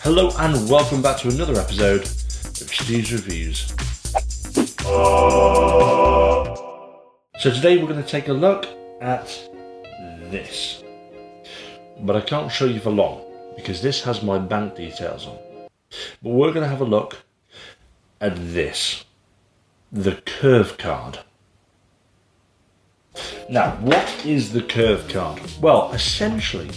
Hello and welcome back to another episode of Stu Reviews. So today we're going to take a look at this. But I can't show you for long because this has my bank details on. But we're going to have a look at this. The Curve card. Now, what is the Curve card? Well, essentially,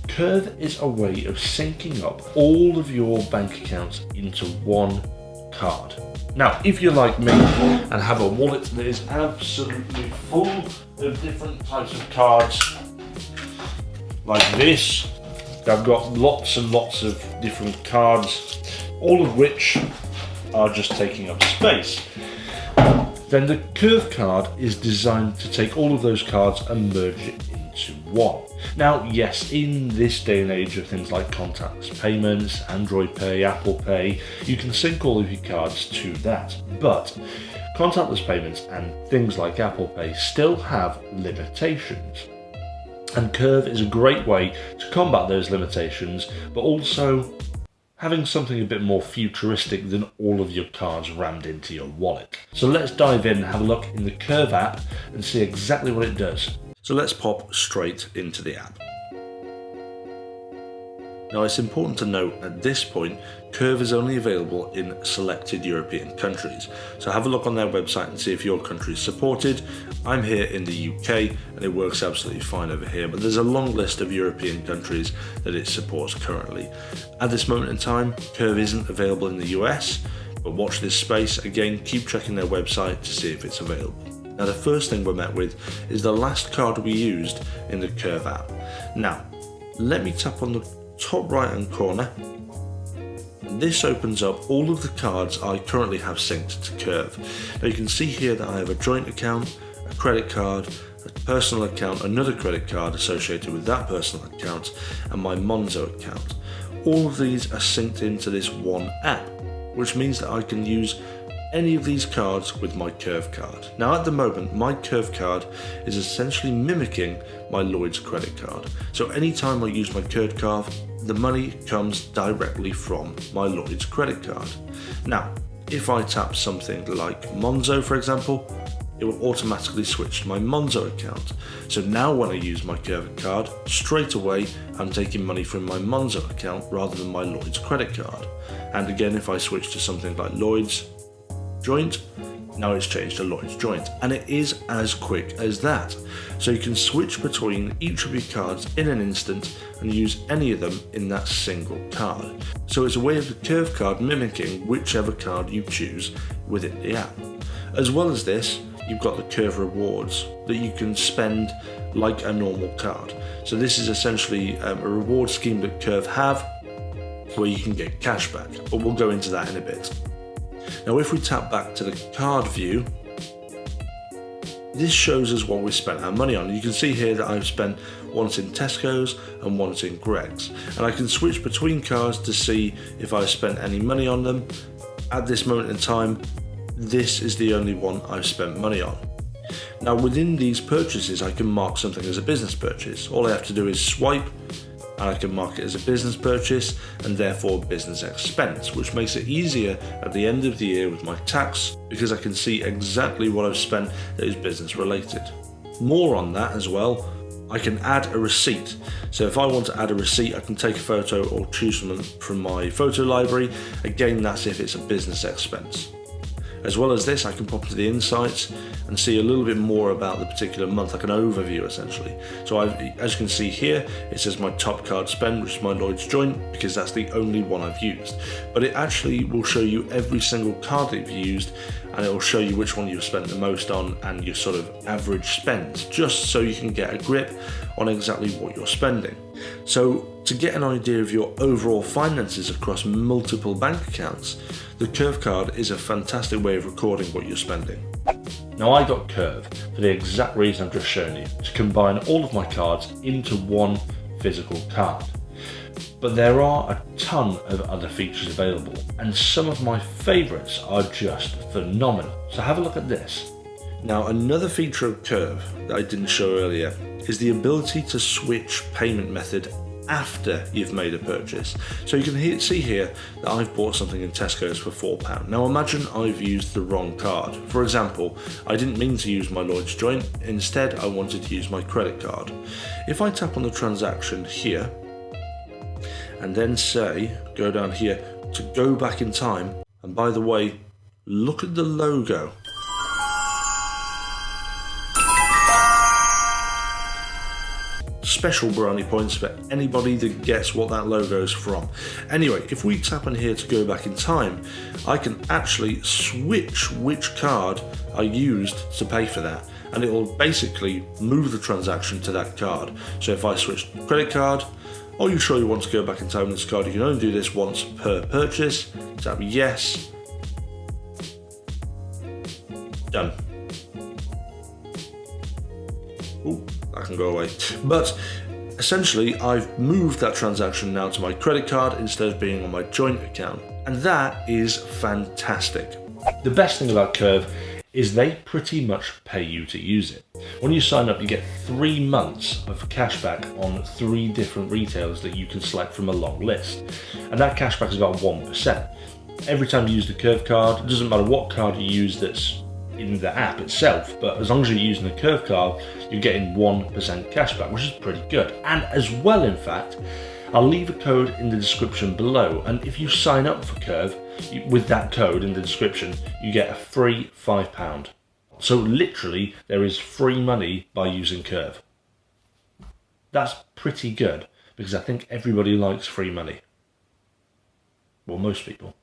Curve is a way of syncing up all of your bank accounts into one card. Now, if you're like me and have a wallet that is absolutely full of different types of cards, like this, I've got lots and lots of different cards, all of which are just taking up space. Then the Curve card is designed to take all of those cards and merge it into one. Now, yes, in this day and age of things like contactless payments, Android Pay, Apple Pay, you can sync all of your cards to that. But contactless payments and things like Apple Pay still have limitations. And Curve is a great way to combat those limitations, but also having something a bit more futuristic than all of your cards rammed into your wallet. So let's dive in and have a look in the Curve app and see exactly what it does. So let's pop straight into the app. Now, it's important to note at this point, Curve is only available in selected European countries. So have a look on their website and see if your country is supported. I'm here in the UK and it works absolutely fine over here, but there's a long list of European countries that it supports currently. At this moment in time, Curve isn't available in the US, but watch this space. Again, keep checking their website to see if it's available. Now, the first thing we're met with is the last card we used in the Curve app. Now, let me tap on the top right hand corner. And this opens up all of the cards I currently have synced to Curve. Now, you can see here that I have a joint account, a credit card, a personal account, another credit card associated with that personal account, and my Monzo account. All of these are synced into this one app, which means that I can use any of these cards with my Curve card. Now, at the moment, my Curve card is essentially mimicking my Lloyds credit card. So anytime I use my Curve card, the money comes directly from my Lloyds credit card. Now, if I tap something like Monzo, for example, it will automatically switch to my Monzo account. So now when I use my Curve card, straight away I'm taking money from my Monzo account rather than my Lloyds credit card. And again, if I switch to something like Lloyds Joint, now it's changed to Lloyds Joint, and it is as quick as that. So you can switch between each of your cards in an instant and use any of them in that single card. So it's a way of the Curve card mimicking whichever card you choose within the app. As well as this, you've got the Curve rewards that you can spend like a normal card. So this is essentially a reward scheme that Curve have where you can get cashback, but we'll go into that in a bit. Now, if we tap back to the card view, this shows us what we spent our money on. You can see here that I've spent once in Tesco's and once in Greggs, and I can switch between cards to see if I spent any money on them. At this moment in time, this is the only one I've spent money on. Now, within these purchases, I can mark something as a business purchase. All I have to do is swipe, and I can mark it as a business purchase and therefore business expense, which makes it easier at the end of the year with my tax because I can see exactly what I've spent that is business related. More on that as well, I can add a receipt. So if I want to add a receipt, I can take a photo or choose from my photo library. Again, that's if it's a business expense. As well as this, I can pop into the insights and see a little bit more about the particular month, like an overview essentially. So as you can see here, it says my top card spend, which is my Lloyds Joint, because that's the only one I've used. But it actually will show you every single card that you've used, and it will show you which one you've spent the most on and your sort of average spends, just so you can get a grip on exactly what you're spending. So to get an idea of your overall finances across multiple bank accounts, the Curve card is a fantastic way of recording what you're spending. Now, I got Curve for the exact reason I've just shown you, to combine all of my cards into one physical card. But there are a ton of other features available, and some of my favourites are just phenomenal. So have a look at this. Now, another feature of Curve that I didn't show earlier is the ability to switch payment method after you've made a purchase. So you can see here that I've bought something in Tesco's for £4. Now imagine I've used the wrong card. For example, I didn't mean to use my Lloyds joint, instead I wanted to use my credit card. If I tap on the transaction here, and then say, go down here to go back in time, and by the way, look at the logo. Special brownie points for anybody that gets what that logo is from. Anyway, if we tap on here to go back in time, I can actually switch which card I used to pay for that, and it will basically move the transaction to that card. So if I switch credit card, are you sure you want to go back in time with this card? You can only do this once per purchase. Tap yes. Done. Ooh, that can go away. But essentially, I've moved that transaction now to my credit card instead of being on my joint account. And that is fantastic. The best thing about Curve is they pretty much pay you to use it. When you sign up, you get 3 months of cashback on 3 different retailers that you can select from a long list. And that cashback is about 1%. Every time you use the Curve card, it doesn't matter what card you use that's in the app itself, but as long as you're using the Curve card, you're getting 1% cashback, which is pretty good. And as well, in fact, I'll leave a code in the description below, and if you sign up for Curve, with that code in the description, you get a free £5. So literally, there is free money by using Curve. That's pretty good, because I think everybody likes free money. Well, most people.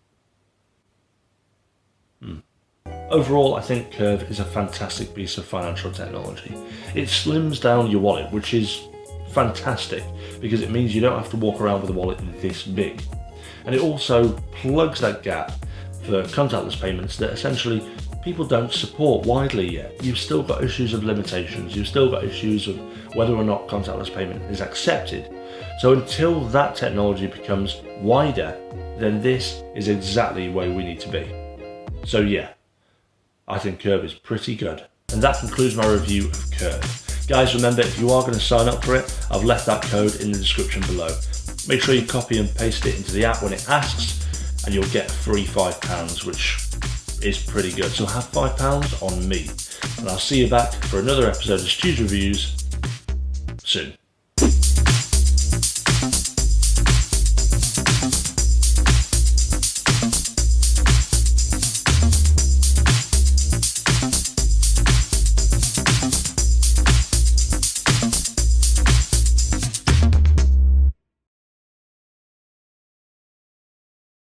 Overall, I think Curve is a fantastic piece of financial technology. It slims down your wallet, which is fantastic, because it means you don't have to walk around with a wallet this big. And it also plugs that gap for contactless payments that essentially people don't support widely yet. You've still got issues of limitations, you've still got issues of whether or not contactless payment is accepted. So until that technology becomes wider, then this is exactly where we need to be. So yeah, I think Curve is pretty good. And that concludes my review of Curve. Guys, remember, if you are going to sign up for it, I've left that code in the description below. Make sure you copy and paste it into the app when it asks, and you'll get free £5, which is pretty good. So have £5 on me. And I'll see you back for another episode of Stu Reviews soon.